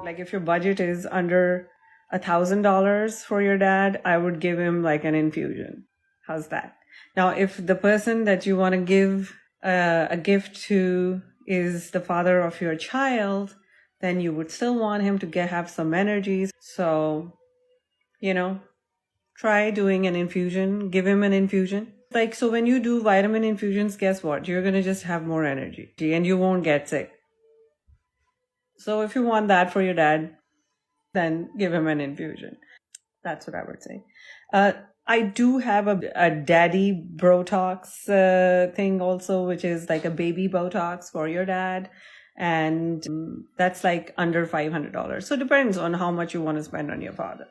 Like if your budget is under $1,000 for your dad, I would give him like an infusion. How's that? Now, if the person that you want to give a gift to is the father of your child, then you would still want him to have some energies. So, try doing an infusion, give him an infusion. Like, so when you do vitamin infusions, guess what? You're going to just have more energy and you won't get sick. So if you want that for your dad, then give him an infusion. That's what I would say. I do have a daddy Botox thing also, which is like a baby Botox for your dad. And that's like under $500. So it depends on how much you want to spend on your father.